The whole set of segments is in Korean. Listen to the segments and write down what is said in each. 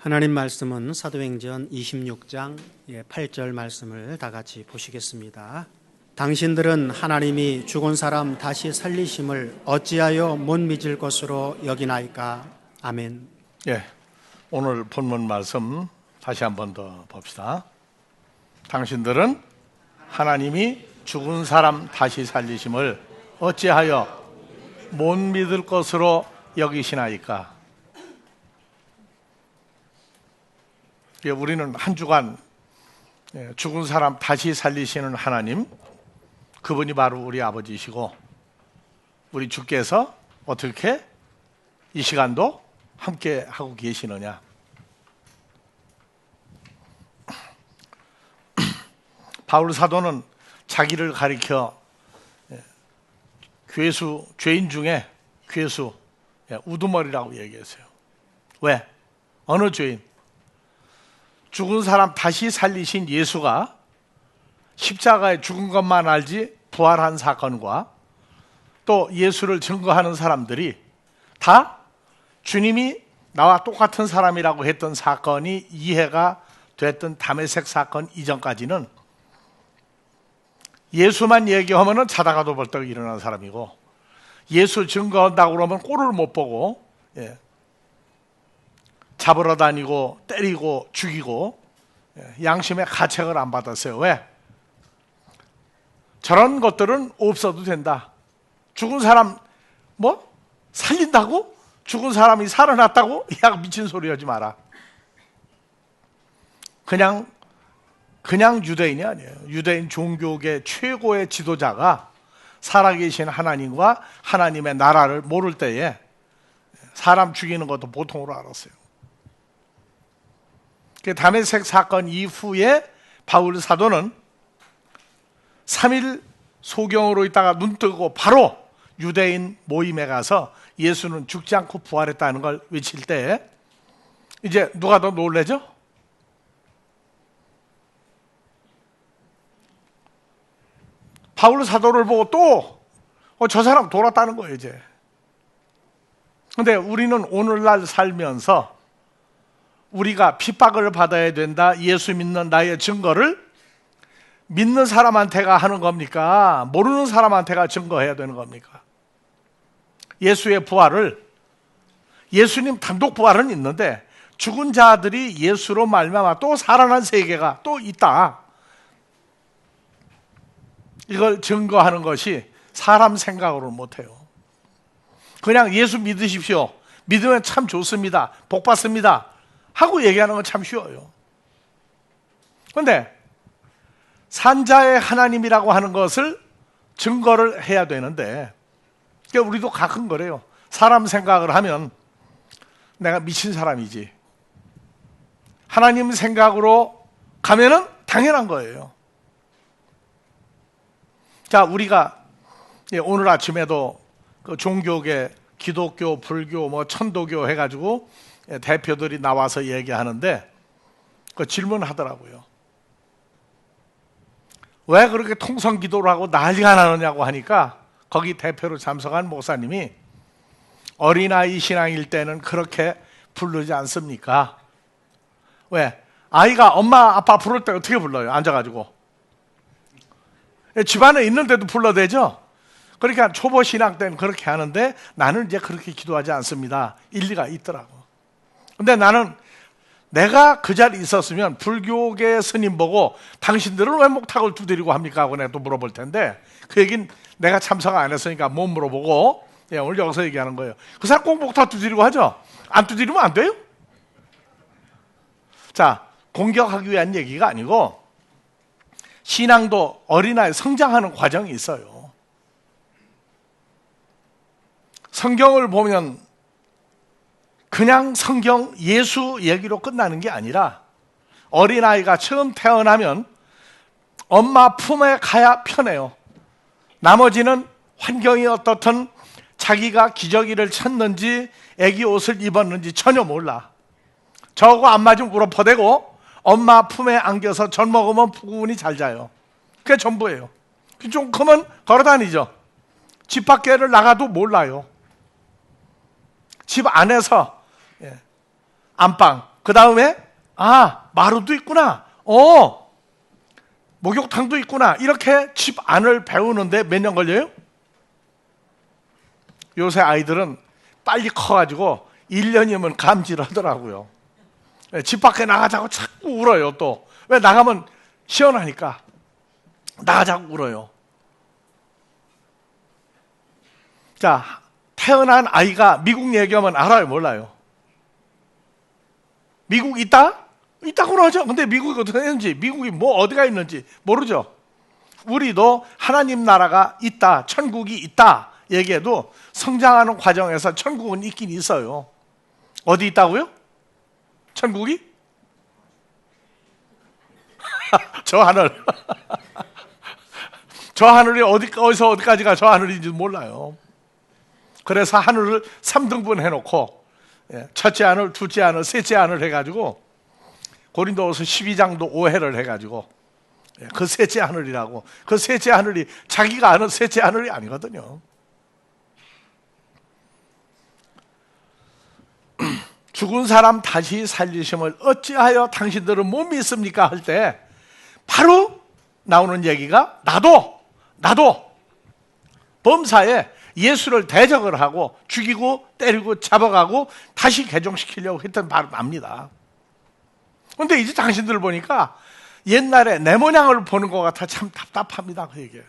하나님 말씀은 사도행전 26장 8절 말씀을 다 같이 보시겠습니다. 당신들은 하나님이 죽은 사람 다시 살리심을 어찌하여 못 믿을 것으로 여기나이까. 아멘. 오늘 본문 말씀 다시 한 번 더 봅시다. 당신들은 하나님이 죽은 사람 다시 살리심을 어찌하여 못 믿을 것으로 여기시나이까. 우리는 한 주간 죽은 사람 다시 살리시는 하나님, 그분이 바로 우리 아버지시고, 우리 주께서 어떻게 이 시간도 함께 하고 계시느냐. 바울 사도는 자기를 가리켜 괴수, 죄인 중에 괴수, 우두머리라고 얘기했어요. 왜? 어느 죄인? 죽은 사람 다시 살리신 예수가 십자가에 죽은 것만 알지 부활한 사건과 또 예수를 증거하는 사람들이 다 주님이 나와 똑같은 사람이라고 했던 사건이 이해가 됐던 다메섹 사건 이전까지는 예수만 얘기하면 자다가도 벌떡 일어난 사람이고, 예수 증거한다고 그러면 꼴을 못 보고 잡으러 다니고 때리고 죽이고 양심의 가책을 안 받았어요. 왜? 저런 것들은 없어도 된다. 죽은 사람 살린다고? 죽은 사람이 살아났다고? 야, 미친 소리 하지 마라. 그냥 유대인이 아니에요. 유대인 종교계 최고의 지도자가 살아계신 하나님과 하나님의 나라를 모를 때에 사람 죽이는 것도 보통으로 알았어요. 다메섹 사건 이후에 바울 사도는 3일 소경으로 있다가 눈 뜨고 바로 유대인 모임에 가서 예수는 죽지 않고 부활했다는 걸 외칠 때 이제 누가 더 놀라죠? 바울 사도를 보고 또 저 사람 돌았다는 거예요 이제. 근데 우리는 오늘날 살면서 우리가 핍박을 받아야 된다, 예수 믿는 나의 증거를 믿는 사람한테가 하는 겁니까? 모르는 사람한테가 증거해야 되는 겁니까? 예수의 부활을, 예수님 단독 부활은 있는데 죽은 자들이 예수로 말미암아 또 살아난 세계가 또 있다, 이걸 증거하는 것이 사람 생각으로는 못해요. 그냥 예수 믿으십시오, 믿으면 참 좋습니다, 복 받습니다 하고 얘기하는 건 참 쉬워요. 그런데 산자의 하나님이라고 하는 것을 증거를 해야 되는데, 우리도 가끔 그래요. 사람 생각을 하면 내가 미친 사람이지, 하나님 생각으로 가면은 당연한 거예요. 자, 우리가 오늘 아침에도 그 종교계, 기독교, 불교, 천도교 해가지고 대표들이 나와서 얘기하는데 그 질문하더라고요. 왜 그렇게 통성 기도를 하고 난리가 나느냐고 하니까 거기 대표로 참석한 목사님이 어린아이 신앙일 때는 그렇게 부르지 않습니까? 왜? 아이가 엄마 아빠 부를 때 어떻게 불러요? 앉아가지고. 집안에 있는데도 불러대죠? 그러니까 초보 신앙 때는 그렇게 하는데 나는 이제 그렇게 기도하지 않습니다. 일리가 있더라고. 근데 나는 내가 그 자리에 있었으면 불교계 스님 보고 당신들은 왜 목탁을 두드리고 합니까? 하고 내가 또 물어볼 텐데 그 얘기는 내가 참석 안 했으니까 못 물어보고 오늘 여기서 얘기하는 거예요. 그 사람 꼭 목탁 두드리고 하죠? 안 두드리면 안 돼요? 자, 공격하기 위한 얘기가 아니고 신앙도 어린아이 성장하는 과정이 있어요. 성경을 보면 그냥 성경 예수 얘기로 끝나는 게 아니라 어린아이가 처음 태어나면 엄마 품에 가야 편해요. 나머지는 환경이 어떻든 자기가 기저귀를 쳤는지 애기 옷을 입었는지 전혀 몰라. 저거 안 맞으면 울어퍼대고 엄마 품에 안겨서 젖 먹으면 푸근히 잘 자요. 그게 전부예요. 좀 크면 걸어다니죠. 집 밖에를 나가도 몰라요. 집 안에서 안방, 그 다음에 마루도 있구나. 목욕탕도 있구나. 이렇게 집 안을 배우는데 몇 년 걸려요? 요새 아이들은 빨리 커가지고 1년이면 감지를 하더라고요. 집 밖에 나가자고 자꾸 울어요. 또 왜? 나가면 시원하니까 나가자고 울어요. 자, 태어난 아이가 미국 얘기하면 알아요, 몰라요? 미국 있다? 있다고 그러죠. 근데 미국이 어떻게 되는지, 미국이 뭐 어디가 있는지 모르죠. 우리도 하나님 나라가 있다, 천국이 있다 얘기해도 성장하는 과정에서 천국은 있긴 있어요. 어디 있다고요? 천국이? 저 하늘. 저 하늘이 어디서 어디까지가 저 하늘인지 몰라요. 그래서 하늘을 3등분 해놓고 첫째 하늘, 둘째 하늘, 셋째 하늘 해가지고 고린도후서 12장도 오해를 해가지고 그 셋째 하늘이라고. 그 셋째 하늘이 자기가 아는 셋째 하늘이 아니거든요. 죽은 사람 다시 살리심을 어찌하여 당신들은 못 믿습니까? 할 때 바로 나오는 얘기가 나도 범사에 예수를 대적을 하고 죽이고 때리고 잡아가고 다시 개종시키려고 했던 바로 납니다. 그런데 이제 당신들 보니까 옛날에 내 모양을 보는 것 같아 참 답답합니다. 그 얘기예요.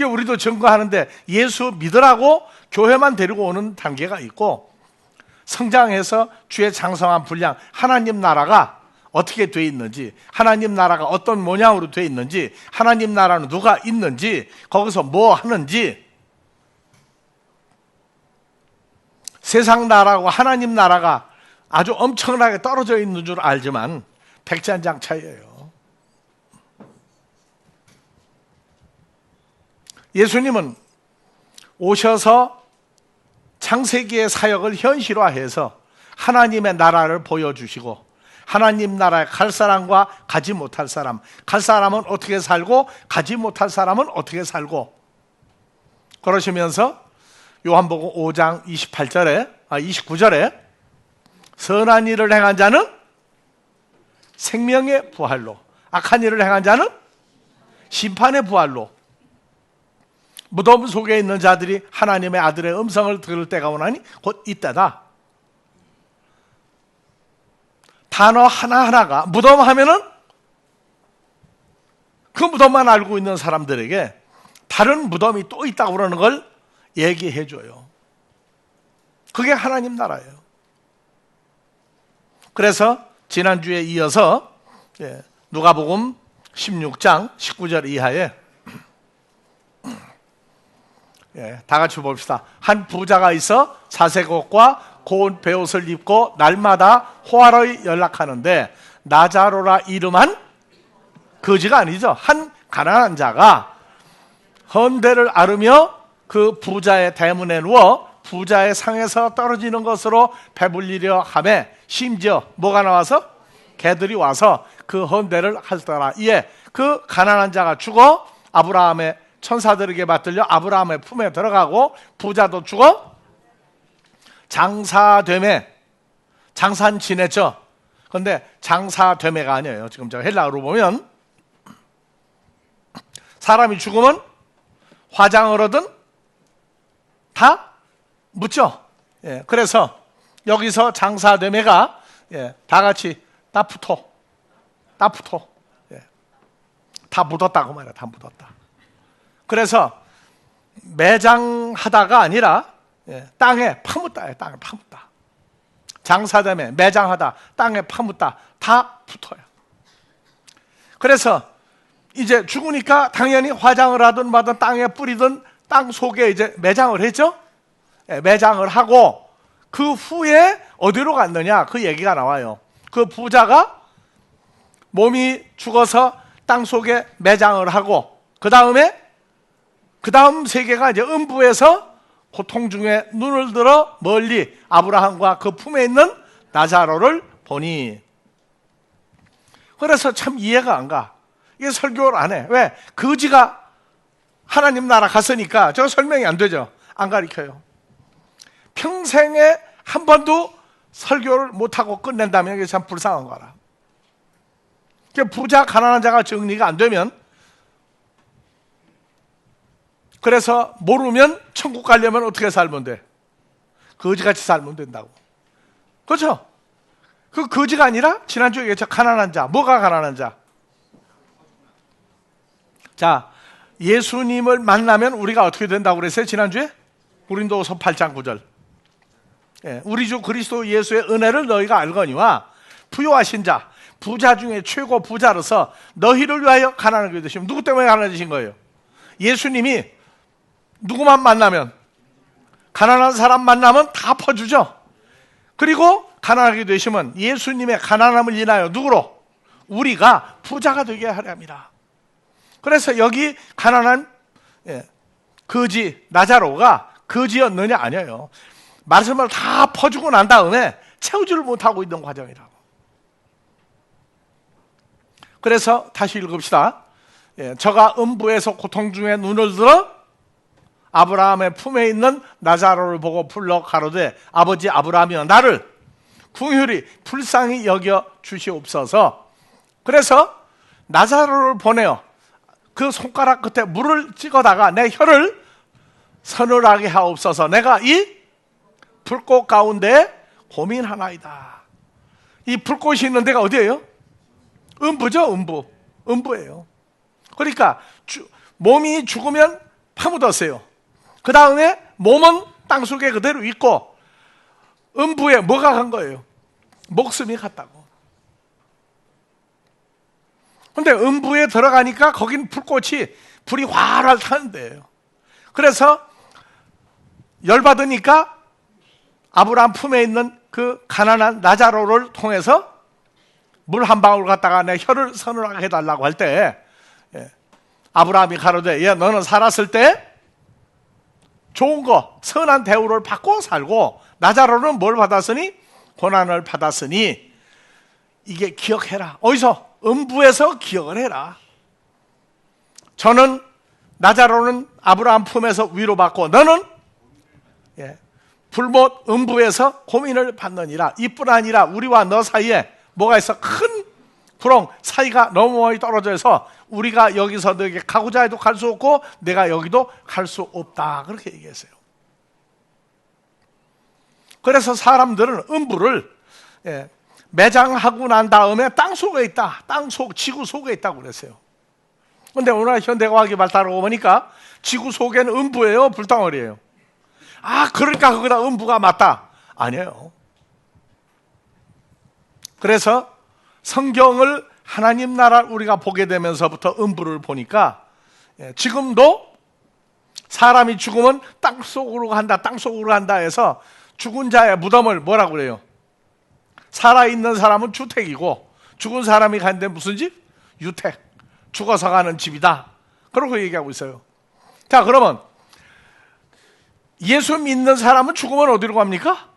우리도 증거하는데 예수 믿으라고 교회만 데리고 오는 단계가 있고, 성장해서 주의 장성한 분량, 하나님 나라가 어떻게 돼 있는지, 하나님 나라가 어떤 모양으로 돼 있는지, 하나님 나라는 누가 있는지, 거기서 뭐 하는지, 세상 나라하고 하나님 나라가 아주 엄청나게 떨어져 있는 줄 알지만 백지한장 차이예요. 예수님은 오셔서 창세기의 사역을 현실화해서 하나님의 나라를 보여주시고, 하나님 나라에 갈 사람과 가지 못할 사람, 갈 사람은 어떻게 살고 가지 못할 사람은 어떻게 살고, 그러시면서 요한복음 5장 29절에 선한 일을 행한 자는 생명의 부활로, 악한 일을 행한 자는 심판의 부활로, 무덤 속에 있는 자들이 하나님의 아들의 음성을 들을 때가 오나니 곧 이때다. 단어 하나하나가, 무덤 하면은 그 무덤만 알고 있는 사람들에게 다른 무덤이 또 있다고 그러는 걸 얘기해 줘요. 그게 하나님 나라예요. 그래서 지난주에 이어서 누가복음 16장 19절 이하에 다 같이 봅시다. 한 부자가 있어 자색 옷과 고운 베옷을 입고 날마다 호화로이 연락하는데, 나자로라 이름한 거지가 아니죠. 한 가난한 자가 헌대를 앓으며 그 부자의 대문에 누워 부자의 상에서 떨어지는 것으로 배불리려 하매, 심지어 뭐가 나와서? 개들이 와서 그 헌대를 하더라. 이에 그 가난한 자가 죽어 아브라함의 천사들에게 받들려 아브라함의 품에 들어가고, 부자도 죽어 장사되매, 장사는 지냈죠. 그런데 장사되매가 아니에요. 지금 저 헬라어로 보면 사람이 죽으면 화장을 하든 다 묻죠. 그래서 여기서 장사되매가 다 같이 따푸토 다 묻었다고 말이야. 다 묻었다. 그래서 매장하다가 아니라 땅에 파묻다. 땅에 파묻다. 장사되매, 매장하다, 땅에 파묻다, 다 붙어요. 그래서 이제 죽으니까 당연히 화장을 하든 마든 땅에 뿌리든 땅 속에 이제 매장을 했죠. 매장을 하고 그 후에 어디로 갔느냐, 그 얘기가 나와요. 그 부자가 몸이 죽어서 땅 속에 매장을 하고, 그 다음 세계가 이제 음부에서 고통 중에 눈을 들어 멀리 아브라함과 그 품에 있는 나자로를 보니. 그래서 참 이해가 안 가. 이게 설교를 안 해. 왜? 거지가 하나님 나라 갔으니까 저거 설명이 안 되죠. 안 가르쳐요. 평생에 한 번도 설교를 못하고 끝낸다면 이게 참 불쌍한 거라. 부자 가난한 자가 정리가 안 되면, 그래서 모르면 천국 가려면 어떻게 살면 돼? 거지같이 살면 된다고. 그렇죠? 그 거지가 아니라 지난주에 얘기했죠. 가난한 자. 뭐가 가난한 자? 자, 예수님을 만나면 우리가 어떻게 된다고 그랬어요? 지난주에? 고린도서 8장 9절. 예, 우리 주 그리스도 예수의 은혜를 너희가 알거니와 부요하신 자, 부자 중에 최고 부자로서 너희를 위하여 가난하게 되시면, 누구 때문에 가난해지신 거예요? 예수님이 누구만 만나면, 가난한 사람 만나면 다 퍼주죠. 그리고 가난하게 되시면 예수님의 가난함을 인하여 누구로? 우리가 부자가 되게 하려 합니다. 그래서 여기 가난한 거지 나자로가 거지였느냐? 아니에요. 말씀을 다 퍼주고 난 다음에 채우지를 못하고 있는 과정이라고. 그래서 다시 읽읍시다. 저가 음부에서 고통 중에 눈을 들어 아브라함의 품에 있는 나자로를 보고 불러 가로되 아버지 아브라함이여 나를 긍휼히 불쌍히 여겨 주시옵소서. 그래서 나자로를 보내어 그 손가락 끝에 물을 찍어다가 내 혀를 서늘하게 하옵소서. 내가 이 불꽃 가운데 고민하나이다. 이 불꽃이 있는 데가 어디예요? 음부죠. 음부예요. 그러니까 몸이 죽으면 파묻었어요. 그 다음에 몸은 땅속에 그대로 있고 음부에 뭐가 간 거예요? 목숨이 갔다고. 근데 음부에 들어가니까 거긴 불이 활활 타는 데예요. 그래서 열받으니까 아브라함 품에 있는 그 가난한 나자로를 통해서 물 한 방울 갖다가 내 혀를 서늘하게 해달라고 할 때 아브라함이 가로되 야 너는 살았을 때 좋은 거 선한 대우를 받고 살고 나자로는 뭘 받았으니? 고난을 받았으니 이게 기억해라. 어디서? 음부에서 기억을 해라. 저는 나자로는 아브라함 품에서 위로받고 너는 불못 음부에서 고민을 받느니라. 이뿐 아니라 우리와 너 사이에 뭐가 있어? 큰 구렁 사이가 너무 멀리 떨어져 있어 우리가 여기서 너에게 가고자 해도 갈 수 없고 내가 여기도 갈 수 없다. 그렇게 얘기했어요. 그래서 사람들은 음부를 매장하고 난 다음에 땅 속에 있다. 지구 속에 있다고 그랬어요. 그런데 오늘 현대과학이 발달하고 보니까 지구 속에는 음부예요? 불덩어리예요? 그러니까 거기다 음부가 맞다. 아니에요. 그래서 성경을 하나님 나라를 우리가 보게 되면서부터 음부를 보니까 지금도 사람이 죽으면 땅속으로 간다 해서 죽은 자의 무덤을 뭐라고 그래요? 살아있는 사람은 주택이고 죽은 사람이 가는 데 무슨 집? 유택. 죽어서 가는 집이다. 그렇게 얘기하고 있어요. 자, 그러면 예수 믿는 사람은 죽으면 어디로 갑니까?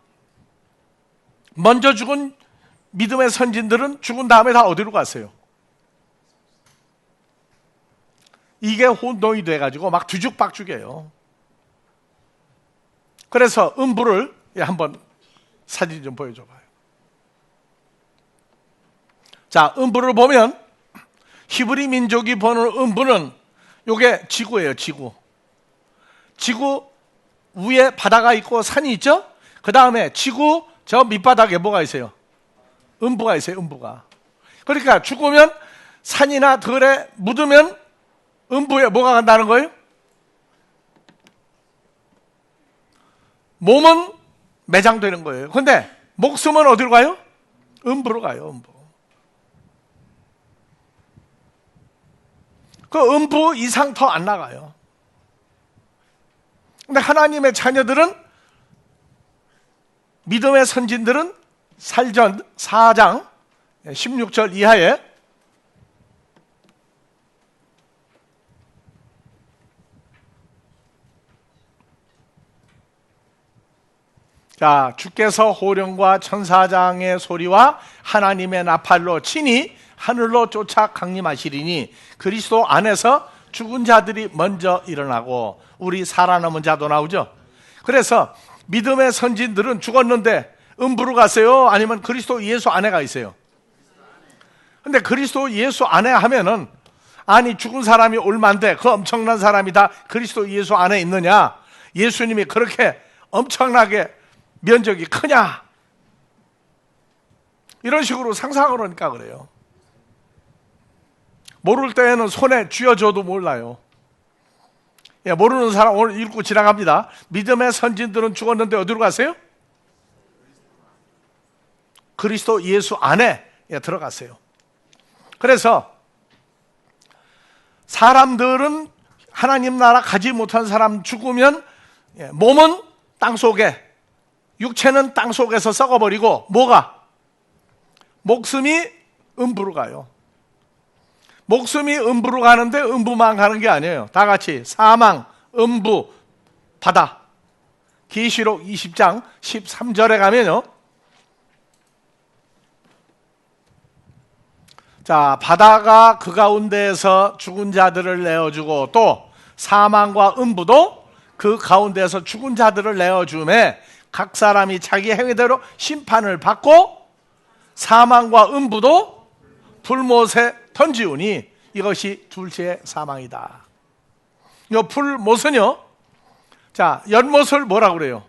먼저 죽은 믿음의 선진들은 죽은 다음에 다 어디로 갔어요? 이게 혼동이 돼가지고 막 뒤죽박죽이에요. 그래서 음부를 한번 사진 좀 보여줘봐요. 자, 음부를 보면 히브리 민족이 보는 음부는 요게 지구예요. 지구 위에 바다가 있고 산이 있죠? 그 다음에 지구 저 밑바닥에 뭐가 있어요? 음부가 있어요. 음부가. 그러니까 죽으면 산이나 들에 묻으면 음부에 뭐가 간다는 거예요? 몸은 매장되는 거예요. 그런데 목숨은 어디로 가요? 음부로 가요. 음부. 그 음부 이상 더 안 나가요. 근데 하나님의 자녀들은, 믿음의 선진들은 살전 4장 16절 이하에 자, 주께서 호령과 천사장의 소리와 하나님의 나팔로 친히 하늘로 쫓아 강림하시리니 그리스도 안에서 죽은 자들이 먼저 일어나고 우리 살아남은 자도 나오죠. 그래서 믿음의 선진들은 죽었는데 음부로 갔어요? 아니면 그리스도 예수 안에 있어요? 근데 그리스도 예수 안에 하면은, 아니 죽은 사람이 얼만데 그 엄청난 사람이 다 그리스도 예수 안에 있느냐? 예수님이 그렇게 엄청나게 면적이 크냐? 이런 식으로 상상을 하니까 그래요. 모를 때에는 손에 쥐어줘도 몰라요. 예, 모르는 사람 오늘 읽고 지나갑니다. 믿음의 선진들은 죽었는데 어디로 갔어요? 그리스도 예수 안에 들어갔어요. 그래서 사람들은 하나님 나라 가지 못한 사람 죽으면 몸은 땅속에, 육체는 땅속에서 썩어버리고 뭐가? 목숨이 음부로 가요. 목숨이 음부로 가는데 음부만 가는 게 아니에요. 다 같이 사망, 음부, 바다. 계시록 20장 13절에 가면요, 자, 바다가 그 가운데에서 죽은 자들을 내어주고 또 사망과 음부도 그 가운데에서 죽은 자들을 내어주매 각 사람이 자기 행위대로 심판을 받고 사망과 음부도 불못에 던지우니 이것이 둘째의 사망이다. 이 불못은요, 자, 연못을 뭐라고 그래요?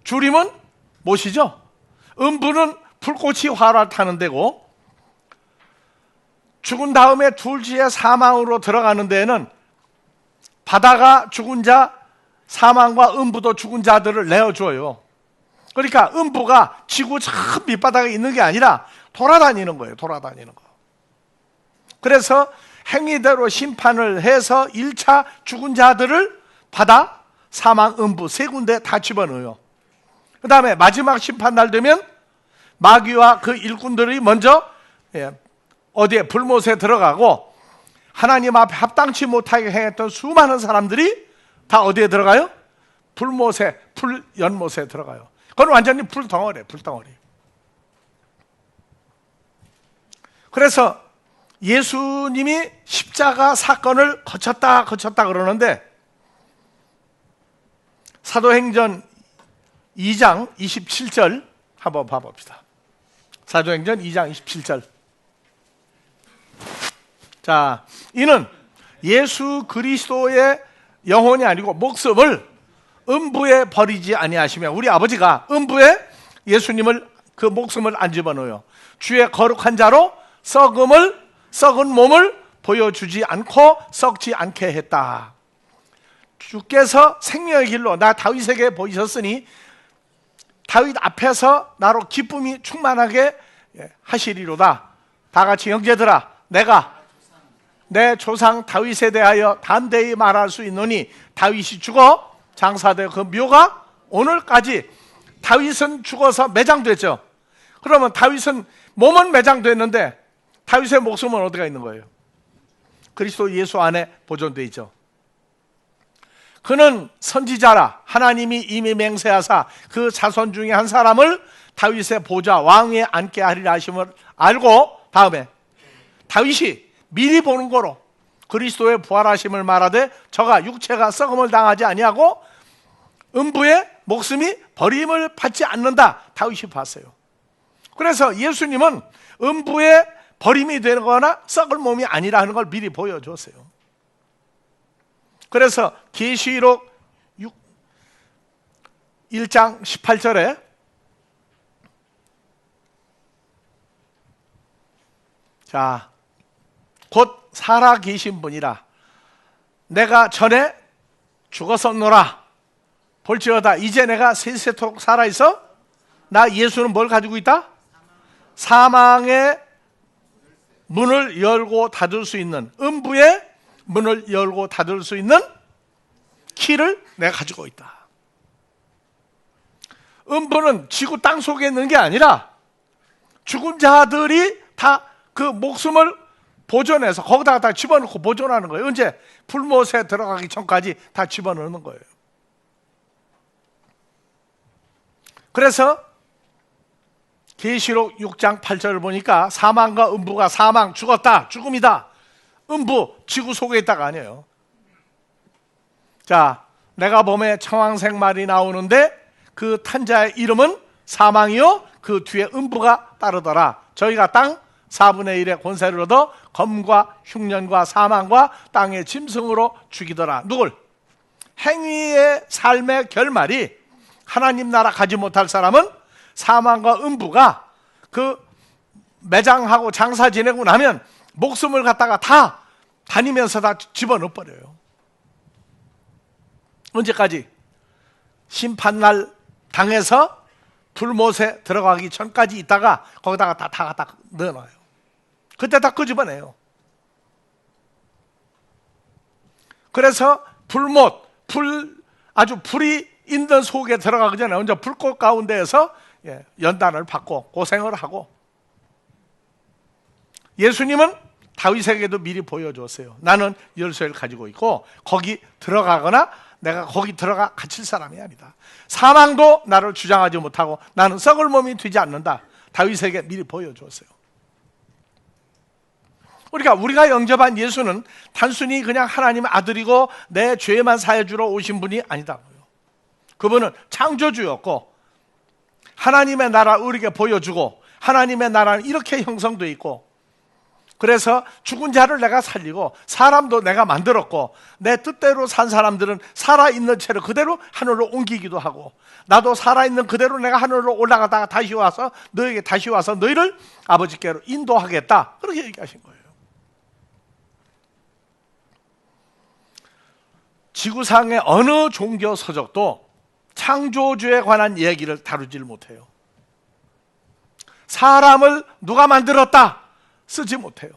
줄이면 못이죠. 음부는 불꽃이 활활 타는 데고, 죽은 다음에 둘째의 사망으로 들어가는 데에는 바다가 죽은 자, 사망과 음부도 죽은 자들을 내어줘요. 그러니까 음부가 지구 저 밑바닥에 있는 게 아니라 돌아다니는 거예요. 돌아다니는 거. 그래서 행위대로 심판을 해서 1차 죽은 자들을 바다, 사망, 음부 세 군데 다 집어넣어요. 그 다음에 마지막 심판날 되면 마귀와 그 일꾼들이 먼저 어디에 불못에 들어가고, 하나님 앞에 합당치 못하게 행했던 수많은 사람들이 다 어디에 들어가요? 불못에, 불연못에 들어가요. 그건 완전히 불덩어리예요. 불덩어리. 그래서 예수님이 십자가 사건을 거쳤다 그러는데, 사도행전 2장 27절 한번 봐봅시다. 사도행전 2장 27절. 자, 이는 예수 그리스도의 영혼이 아니고 목숨을 음부에 버리지 아니하시며, 우리 아버지가 음부에 예수님을 그 목숨을 안 집어넣어요. 주의 거룩한 자로 썩은 몸을 보여주지 않고 썩지 않게 했다. 주께서 생명의 길로 나 다윗에게 보이셨으니 다윗 앞에서 나로 기쁨이 충만하게 하시리로다. 다 같이 형제들아, 내가 내 조상 다윗에 대하여 담대히 말할 수 있노니 다윗이 죽어 장사되어 그 묘가 오늘까지, 다윗은 죽어서 매장됐죠. 그러면 다윗은 몸은 매장됐는데 다윗의 목숨은 어디가 있는 거예요? 그리스도 예수 안에 보존되어 있죠. 그는 선지자라 하나님이 이미 맹세하사 그 자손 중에 한 사람을 다윗의 보좌 왕위에 앉게 하리라 하심을 알고, 다음에 다윗이 미리 보는 거로 그리스도의 부활하심을 말하되 저가 육체가 썩음을 당하지 아니하고 음부에 목숨이 버림을 받지 않는다. 다윗이 봤어요. 그래서 예수님은 음부에 버림이 되는 거나 썩을 몸이 아니라 하는 걸 미리 보여줬어요. 그래서 계시록 1장 18절에 자, 곧 살아 계신 분이라 내가 전에 죽었었노라 볼지어다 이제 내가 세세토록 살아있어. 나 예수는 뭘 가지고 있다? 사망의 문을 열고 닫을 수 있는, 음부의 문을 열고 닫을 수 있는 키를 내가 가지고 있다. 음부는 지구 땅 속에 있는 게 아니라 죽은 자들이 다 그 목숨을 보존해서 거기다가 다 집어넣고 보존하는 거예요. 언제? 불못에 들어가기 전까지 다 집어넣는 거예요. 그래서 계시록 6장 8절을 보니까 사망과 음부가, 사망 죽었다, 죽음이다, 음부 지구 속에 있다가 아니에요. 자, 내가 봄에 청황색 말이 나오는데 그 탄자의 이름은 사망이요 그 뒤에 음부가 따르더라. 저희가 땅 4분의 1의 권세를 얻어 검과 흉년과 사망과 땅의 짐승으로 죽이더라. 누굴? 행위의 삶의 결말이 하나님 나라 가지 못할 사람은 사망과 음부가 그 매장하고 장사 지내고 나면 목숨을 갖다가 다 다니면서 다 집어넣어 버려요. 언제까지? 심판날 당해서 불못에 들어가기 전까지 있다가 거기다가 다 갖다 넣어놔요. 그때 다 끄집어내요. 그래서 아주 불이 있는 속에 들어가기 전에 먼저 불꽃 가운데에서 연단을 받고 고생을 하고, 예수님은 다윗에게도 미리 보여줬어요. 나는 열쇠를 가지고 있고 거기 들어가거나 내가 거기 들어가 갇힐 사람이 아니다. 사망도 나를 주장하지 못하고 나는 썩을 몸이 되지 않는다. 다윗에게 미리 보여줬어요. 그러니까 우리가 영접한 예수는 단순히 그냥 하나님의 아들이고 내 죄만 사해주러 오신 분이 아니다고요. 그분은 창조주였고 하나님의 나라 우리에게 보여주고, 하나님의 나라는 이렇게 형성되어 있고, 그래서 죽은 자를 내가 살리고 사람도 내가 만들었고, 내 뜻대로 산 사람들은 살아있는 채로 그대로 하늘로 옮기기도 하고, 나도 살아있는 그대로 내가 하늘로 올라가다가 다시 와서 너에게 다시 와서 너희를 아버지께로 인도하겠다, 그렇게 얘기하신 거예요. 지구상의 어느 종교 서적도 창조주에 관한 얘기를 다루질 못해요. 사람을 누가 만들었다 쓰지 못해요.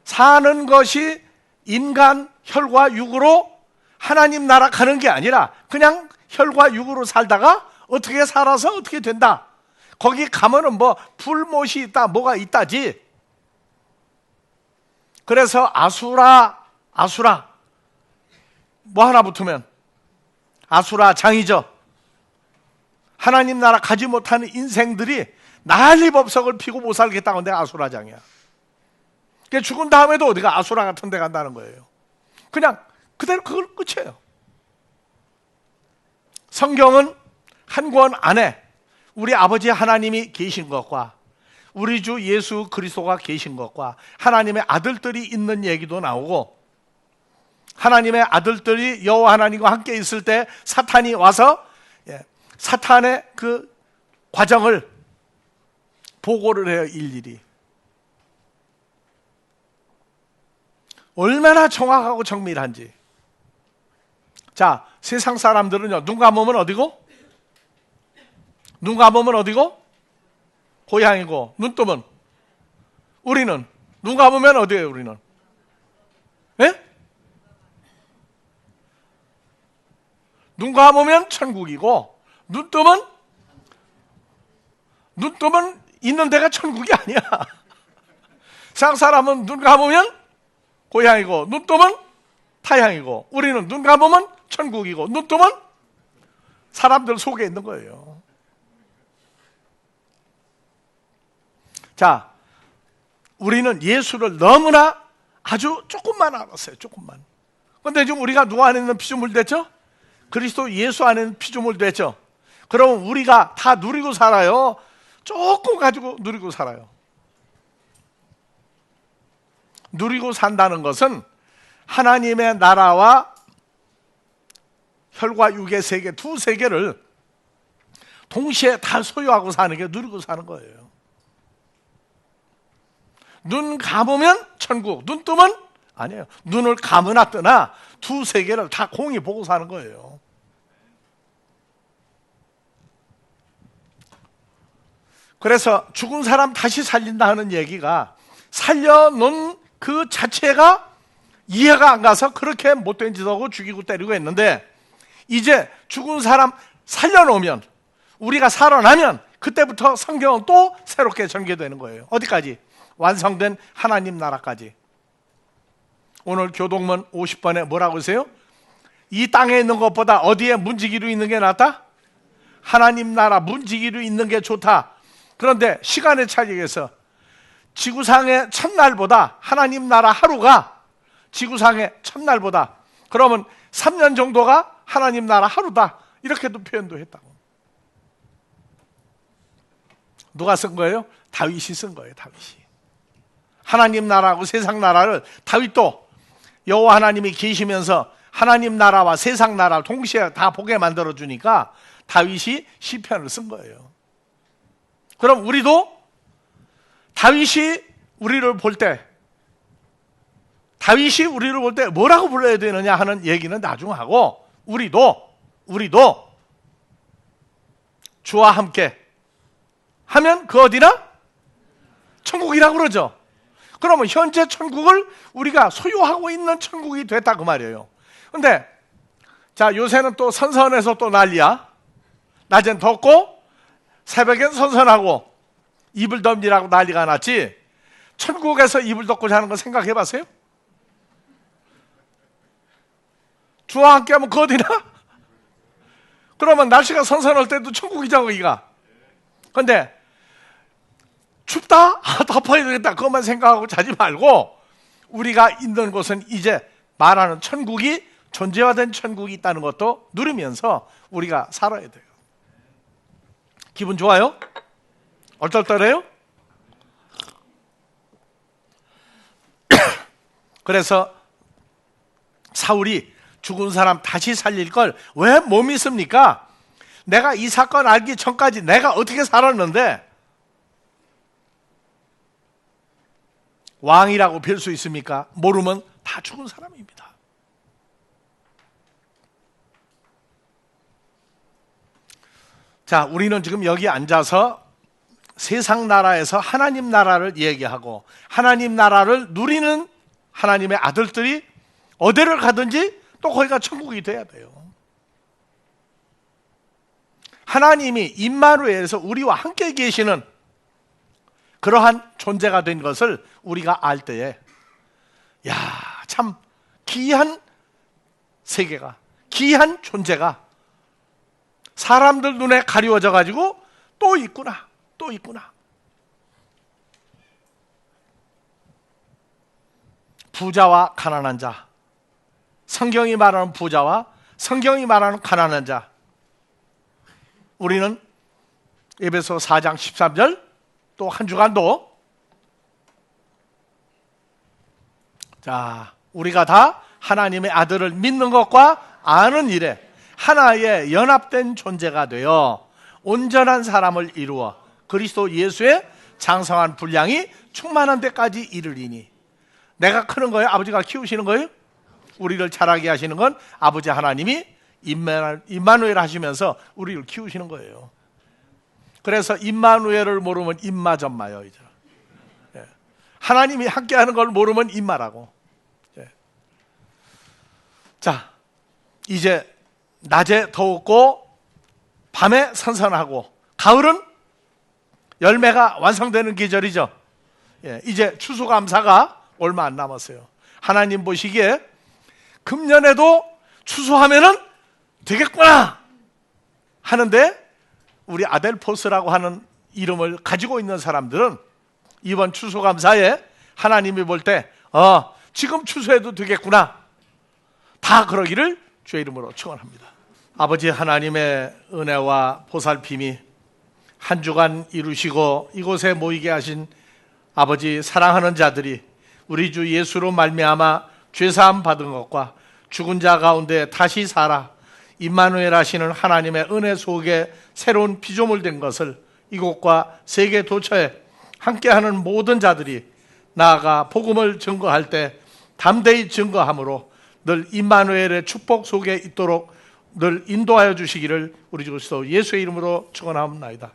사는 것이 인간 혈과 육으로 하나님 나라 가는 게 아니라 그냥 혈과 육으로 살다가 어떻게 살아서 어떻게 된다, 거기 가면은 뭐 불못이 있다 뭐가 있다지. 그래서 아수라 뭐 하나 붙으면 아수라 장이죠. 하나님 나라 가지 못하는 인생들이 난리법석을 피고 못 살겠다고 내가 아수라장이야. 그러니까 죽은 다음에도 어디가 아수라 같은 데 간다는 거예요. 그냥 그대로 그걸 끝이에요. 성경은 한 권 안에 우리 아버지 하나님이 계신 것과 우리 주 예수 그리스도가 계신 것과 하나님의 아들들이 있는 얘기도 나오고, 하나님의 아들들이 여호와 하나님과 함께 있을 때 사탄이 와서 사탄의 그 과정을 보고를 해요. 일일이. 얼마나 정확하고 정밀한지. 자, 세상 사람들은요, 눈 감으면 어디고? 눈 감으면 어디고? 고향이고, 눈 뜨면. 우리는 눈 감으면 어디예요? 우리는? 예? 눈 감으면 천국이고, 눈 뜨면 있는 데가 천국이 아니야. 세상 사람은 눈 감으면 고향이고, 눈 뜨면 타향이고, 우리는 눈 감으면 천국이고, 눈 뜨면 사람들 속에 있는 거예요. 자, 우리는 예수를 너무나 아주 조금만 알았어요. 조금만. 그런데 지금 우리가 누구 안에 있는 피조물 됐죠? 그리스도 예수 안에는 피조물 됐죠? 그러면 우리가 다 누리고 살아요? 조금 가지고 누리고 살아요? 누리고 산다는 것은 하나님의 나라와 혈과 육의 세계, 두 세계를 동시에 다 소유하고 사는 게 누리고 사는 거예요. 눈 감으면 천국, 눈 뜨면 아니에요. 눈을 감으나 뜨나 두 세계를 다 공히 보고 사는 거예요. 그래서 죽은 사람 다시 살린다 하는 얘기가 살려놓은 그 자체가 이해가 안 가서 그렇게 못된 짓 하고 죽이고 때리고 했는데, 이제 죽은 사람 살려놓으면, 우리가 살아나면 그때부터 성경은 또 새롭게 전개되는 거예요. 어디까지? 완성된 하나님 나라까지. 오늘 교동문 50번에 뭐라고 하세요? 이 땅에 있는 것보다 어디에 문지기로 있는 게 낫다? 하나님 나라 문지기로 있는 게 좋다. 그런데 시간의 차이에서 지구상의 첫날보다 하나님 나라 하루가 지구상의 첫날보다, 그러면 3년 정도가 하나님 나라 하루다, 이렇게도 표현도 했다고. 누가 쓴 거예요? 다윗이 쓴 거예요. 다윗이. 하나님 나라하고 세상 나라를 다윗도 여호와 하나님이 계시면서 하나님 나라와 세상 나라를 동시에 다 보게 만들어 주니까 다윗이 시편을 쓴 거예요. 그럼 우리도 다윗이 우리를 볼 때 뭐라고 불러야 되느냐 하는 얘기는 나중 하고, 우리도 주와 함께 하면 그 어디나? 천국이라고 그러죠. 그러면 현재 천국을 우리가 소유하고 있는 천국이 됐다 그 말이에요. 근데 자, 요새는 또 선선해서 또 난리야. 낮엔 덥고 새벽엔 선선하고 이불 덮니라고 난리가 났지. 천국에서 이불 덮고 자는 거 생각해 봤어요? 주와 함께 하면 그 어디나? 그러면 날씨가 선선할 때도 천국이죠, 거기가. 근데 춥다? 덮어야 되겠다. 그것만 생각하고 자지 말고, 우리가 있는 곳은 이제 말하는 천국이, 존재화된 천국이 있다는 것도 누리면서 우리가 살아야 돼요. 기분 좋아요? 얼떨떨해요? 그래서 사울이 죽은 사람 다시 살릴 걸 왜 못 믿습니까? 내가 이 사건 알기 전까지 내가 어떻게 살았는데 왕이라고 별 수 있습니까? 모르면 다 죽은 사람입니다. 자, 우리는 지금 여기 앉아서 세상 나라에서 하나님 나라를 얘기하고 하나님 나라를 누리는 하나님의 아들들이 어디를 가든지 또 거기가 천국이 돼야 돼요. 하나님이 임마누엘에서 우리와 함께 계시는 그러한 존재가 된 것을 우리가 알 때에, 야, 참 귀한 세계가, 귀한 존재가 사람들 눈에 가리워져 가지고 또 있구나. 부자와 가난한 자, 성경이 말하는 부자와 성경이 말하는 가난한 자, 우리는 에베소 4장 13절 또 한 주간도, 자, 우리가 다 하나님의 아들을 믿는 것과 아는 일에 하나의 연합된 존재가 되어 온전한 사람을 이루어 그리스도 예수의 장성한 분량이 충만한 데까지 이르리니. 내가 크는 거예요? 아버지가 키우시는 거예요? 우리를 자라게 하시는 건 아버지 하나님이 임마누엘 하시면서 우리를 키우시는 거예요. 그래서 임마누엘을 모르면 임마전마요. 이제 하나님이 함께하는 걸 모르면 임마라고. 자, 이제 낮에 더웠고 밤에 선선하고 가을은 열매가 완성되는 계절이죠. 이제 추수감사가 얼마 안 남았어요. 하나님 보시기에 금년에도 추수하면은 되겠구나 하는데, 우리 아델포스라고 하는 이름을 가지고 있는 사람들은 이번 추수감사에 하나님이 볼 때 지금 추수해도 되겠구나, 다 그러기를 주의 이름으로 축원합니다. 아버지 하나님의 은혜와 보살핌이 한 주간 이루시고 이곳에 모이게 하신 아버지 사랑하는 자들이 우리 주 예수로 말미암아 죄사함 받은 것과 죽은 자 가운데 다시 살아 임마누엘 하시는 하나님의 은혜 속에 새로운 피조물 된 것을 이곳과 세계 도처에 함께하는 모든 자들이 나아가 복음을 증거할 때 담대히 증거함으로 늘 임마누엘의 축복 속에 있도록 늘 인도하여 주시기를 우리 주 그리스도 예수의 이름으로 축원하옵나이다.